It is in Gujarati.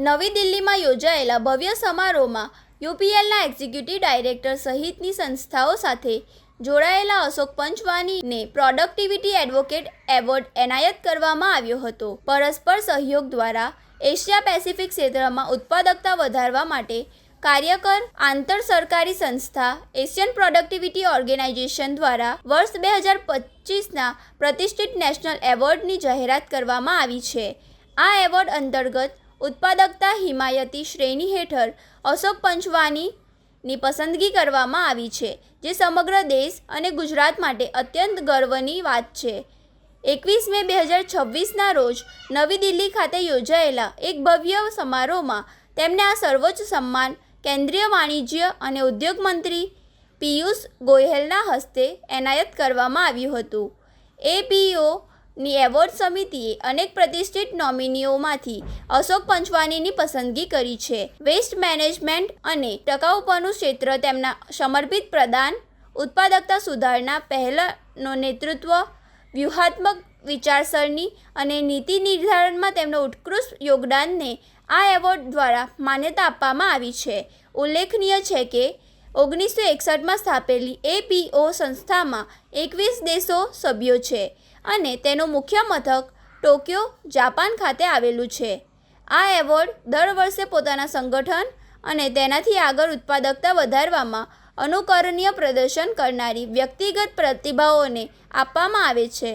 નવી દિલ્હીમાં યોજાયેલા ભવ્ય સમારોહમાં યુપીએલના એક્ઝિક્યુટિવ ડાયરેક્ટર સહિતની સંસ્થાઓ સાથે જોડાયેલા અશોક પંચવાનીને પ્રોડક્ટિવિટી એડવોકેટ એવોર્ડ એનાયત કરવામાં આવ્યો હતો. પરસ્પર સહયોગ દ્વારા એશિયા પેસિફિક ક્ષેત્રમાં ઉત્પાદકતા વધારવા માટે કાર્યકર આંતર સરકારી સંસ્થા એશિયન પ્રોડક્ટિવિટી ઓર્ગેનાઇઝેશન દ્વારા વર્ષ 2025ના પ્રતિષ્ઠિત નેશનલ એવોર્ડની જાહેરાત કરવામાં આવી છે. આ એવોર્ડ અંતર્ગત ઉત્પાદકતા હિમાયતી શ્રેણી હેઠળ અશોક પંચવાનીની પસંદગી કરવામાં આવી છે, જે સમગ્ર દેશ અને ગુજરાત માટે અત્યંત ગર્વની વાત છે. 21 મે 2026ના રોજ નવી દિલ્હી ખાતે યોજાયેલા એક ભવ્ય સમારોહમાં તેમને આ સર્વોચ્ચ સન્માન કેન્દ્રીય વાણિજ્ય અને ઉદ્યોગ મંત્રી પિયુષ ગોયલના હસ્તે એનાયત કરવામાં આવ્યું હતું. એપીઓની એવોર્ડ સમિતિએ અનેક પ્રતિષ્ઠિત નોમિનીઓમાંથી અશોક પંચવાનીની પસંદગી કરી છે. વેસ્ટ મેનેજમેન્ટ અને ટકાઉપણું ક્ષેત્ર તેમના સમર્પિત પ્રદાન, ઉત્પાદકતા સુધારણા પહેલનો નેતૃત્વ, વ્યૂહાત્મક વિચારસરણી અને નીતિ નિર્ધારણમાં તેમના ઉત્કૃષ્ટ યોગદાનને આ એવોર્ડ દ્વારા માન્યતા આપવામાં આવી છે. ઉલ્લેખનીય છે કે 1961માં સ્થાપેલી એપીઓ સંસ્થામાં 21 દેશો સભ્યો છે અને તેનું મુખ્ય મથક ટોક્યો, જાપાન ખાતે આવેલું છે. આ એવોર્ડ દર વર્ષે પોતાના સંગઠન અને તેનાથી આગળ ઉત્પાદકતા વધારવામાં અનુકરણીય પ્રદર્શન કરનારી વ્યક્તિગત પ્રતિભાઓને આપવામાં આવે છે.